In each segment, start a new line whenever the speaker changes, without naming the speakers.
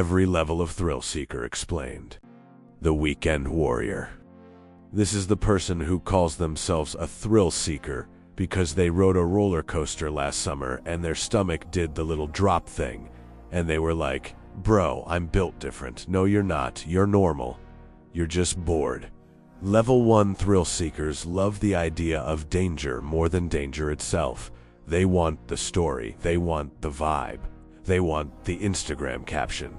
Every level of thrill seeker explained. The weekend warrior. This is the person who calls themselves a thrill seeker because they rode a roller coaster last summer and their stomach did the little drop thing, and they were like, "Bro, I'm built different." No, you're not. You're normal. You're just bored. Level 1 thrill seekers love the idea of danger more than danger itself. They want the story. They want the vibe. They want the Instagram caption.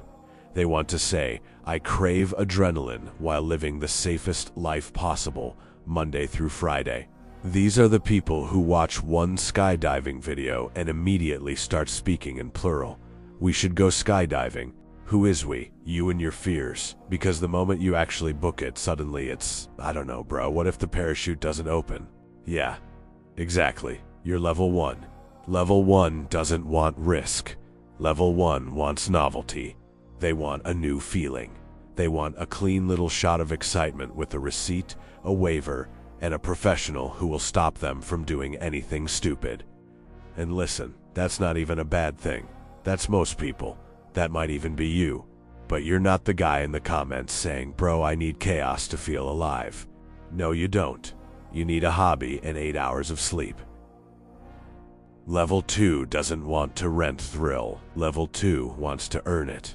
They want to say, "I crave adrenaline while living the safest life possible, Monday through Friday." These are the people who watch one skydiving video and immediately start speaking in plural. "We should go skydiving." Who is we? You and your fears. Because the moment you actually book it, suddenly it's, "I don't know, bro, what if the parachute doesn't open?" Yeah, exactly. You're level 1. Level 1 doesn't want risk. Level 1 wants novelty. They want a new feeling. They want a clean little shot of excitement with a receipt, a waiver, and a professional who will stop them from doing anything stupid. And listen, that's not even a bad thing. That's most people. That might even be you. But you're not the guy in the comments saying, "Bro, I need chaos to feel alive." No, you don't. You need a hobby and 8 hours of sleep. Level 2 doesn't want to rent thrill. Level 2 wants to earn it.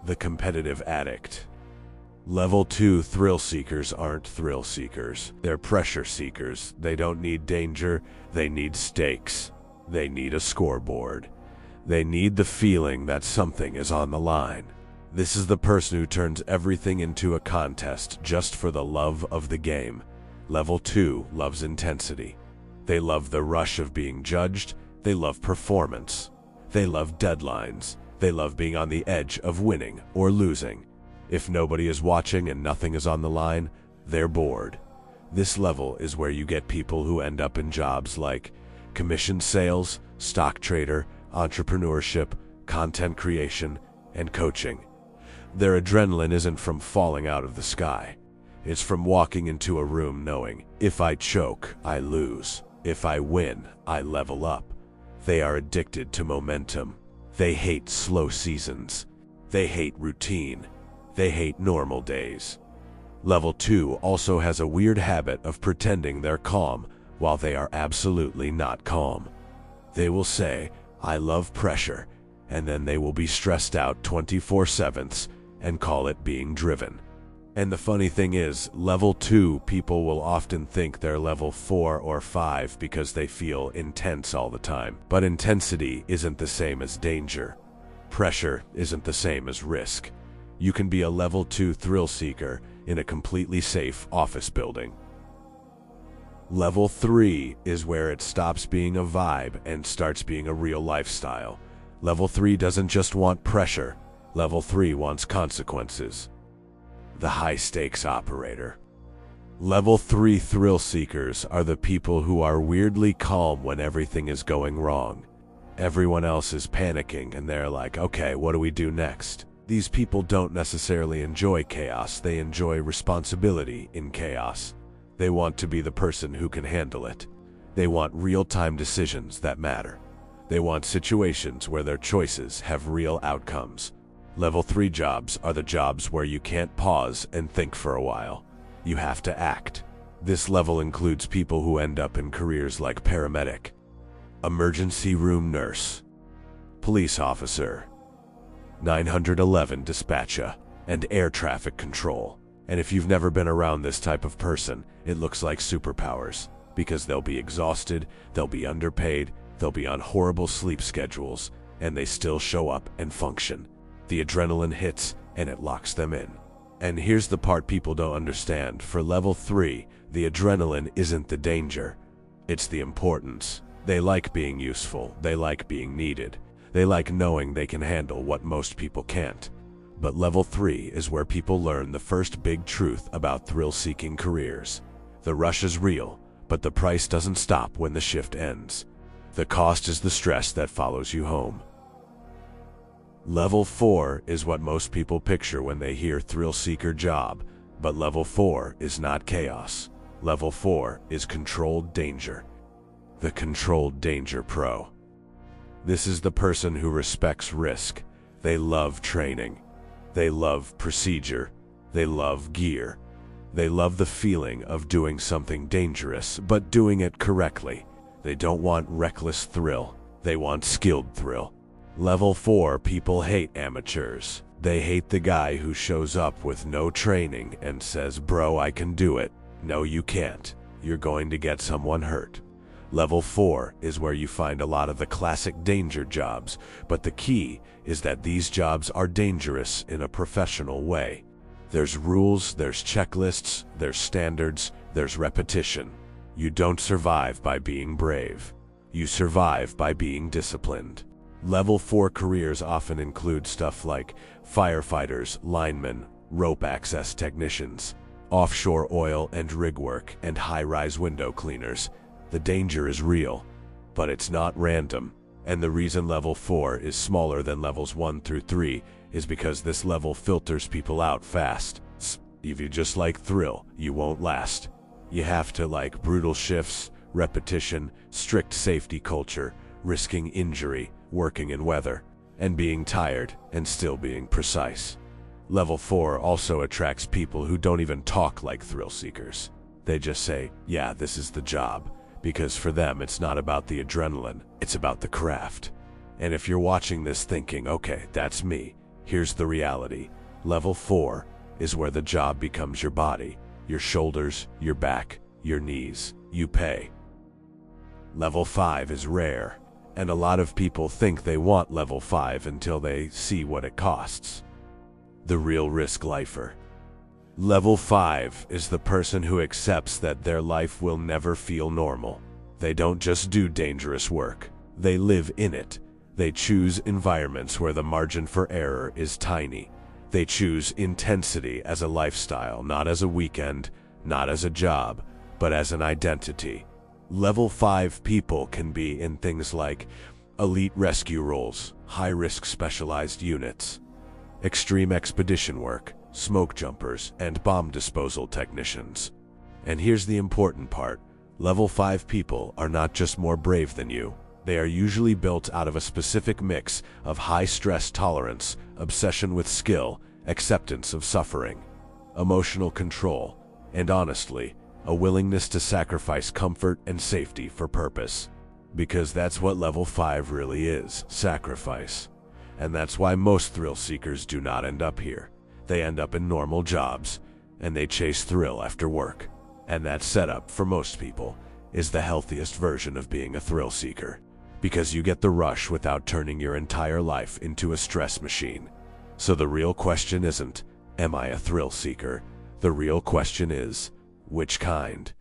The competitive addict. Level 2 thrill seekers aren't thrill seekers. They're pressure seekers. They don't need danger. They need stakes. They need a scoreboard. They need the feeling that something is on the line. This is the person who turns everything into a contest just for the love of the game. Level 2 loves intensity. They love the rush of being judged. They love performance. They love deadlines. They love being on the edge of winning or losing. If nobody is watching and nothing is on the line, they're bored. This level is where you get people who end up in jobs like commission sales, stock trader, entrepreneurship, content creation, and coaching. Their adrenaline isn't from falling out of the sky. It's from walking into a room knowing, if I choke, I lose. If I win, I level up. They are addicted to momentum. They hate slow seasons. They hate routine. They hate normal days. Level 2 also has a weird habit of pretending they're calm while they are absolutely not calm. They will say, "I love pressure," and then they will be stressed out 24/7 and call it being driven. And the funny thing is, level 2 people will often think they're level 4 or 5 because they feel intense all the time. But intensity isn't the same as danger. Pressure isn't the same as risk. You can be a level 2 thrill seeker in a completely safe office building. Level 3 is where it stops being a vibe and starts being a real lifestyle. Level 3 doesn't just want pressure. Level 3 wants consequences. The high-stakes operator. Level 3 thrill seekers are the people who are weirdly calm when everything is going wrong. Everyone else is panicking and they're like, "Okay, what do we do next?" These people don't necessarily enjoy chaos. They enjoy responsibility in chaos. They want to be the person who can handle it. They want real-time decisions that matter. They want situations where their choices have real outcomes. Level 3 jobs are the jobs where you can't pause and think for a while. You have to act. This level includes people who end up in careers like paramedic, emergency room nurse, police officer, 911 dispatcher, and air traffic control. And if you've never been around this type of person, it looks like superpowers, because they'll be exhausted, they'll be underpaid, they'll be on horrible sleep schedules, and they still show up and function. The adrenaline hits, and it locks them in. And here's the part people don't understand. For level 3, the adrenaline isn't the danger, it's the importance. They like being useful, they like being needed, they like knowing they can handle what most people can't. But level 3 is where people learn the first big truth about thrill-seeking careers. The rush is real, but the price doesn't stop when the shift ends. The cost is the stress that follows you home. Level 4 is what most people picture when they hear thrill-seeker job, but level 4 is not chaos. Level 4 is controlled danger. The controlled danger pro. This is the person who respects risk. They love training. They love procedure. They love gear. They love the feeling of doing something dangerous, but doing it correctly. They don't want reckless thrill. They want skilled thrill. Level 4 people hate amateurs. They hate the guy who shows up with no training and says, "Bro, I can do it." No, you can't. You're going to get someone hurt. Level 4 is where you find a lot of the classic danger jobs, but the key is that these jobs are dangerous in a professional way. There's rules, there's checklists, there's standards, there's repetition. You don't survive by being brave. You survive by being disciplined. Level 4 careers often include stuff like firefighters, linemen, rope access technicians, offshore oil and rig work, and high-rise window cleaners. The danger is real, but it's not random. And the reason level 4 is smaller than levels 1 through 3 is because this level filters people out fast. If you just like thrill, you won't last. You have to like brutal shifts, repetition, strict safety culture, risking injury, working in weather, and being tired and still being precise. Level 4 also attracts people who don't even talk like thrill seekers. They just say, "Yeah, this is the job," because for them it's not about the adrenaline, it's about the craft. And if you're watching this thinking, "Okay, that's me," here's the reality. Level 4 is where the job becomes your body, your shoulders, your back, your knees. You pay. Level 5 is rare, and a lot of people think they want level 5 until they see what it costs. The real risk lifer. Level 5 is the person who accepts that their life will never feel normal. They don't just do dangerous work, they live in it. They choose environments where the margin for error is tiny. They choose intensity as a lifestyle, not as a weekend, not as a job, but as an identity. Level 5 people can be in things like elite rescue roles, high-risk specialized units, extreme expedition work, smoke jumpers, and bomb disposal technicians. And here's the important part. Level 5 people are not just more brave than you. They are usually built out of a specific mix of high stress tolerance, obsession with skill, acceptance of suffering, emotional control, and honestly, a willingness to sacrifice comfort and safety for purpose. Because that's what level 5 really is, sacrifice. And that's why most thrill seekers do not end up here. They end up in normal jobs, and they chase thrill after work. And that setup, for most people, is the healthiest version of being a thrill seeker. Because you get the rush without turning your entire life into a stress machine. So the real question isn't, am I a thrill seeker? The real question is, which kind?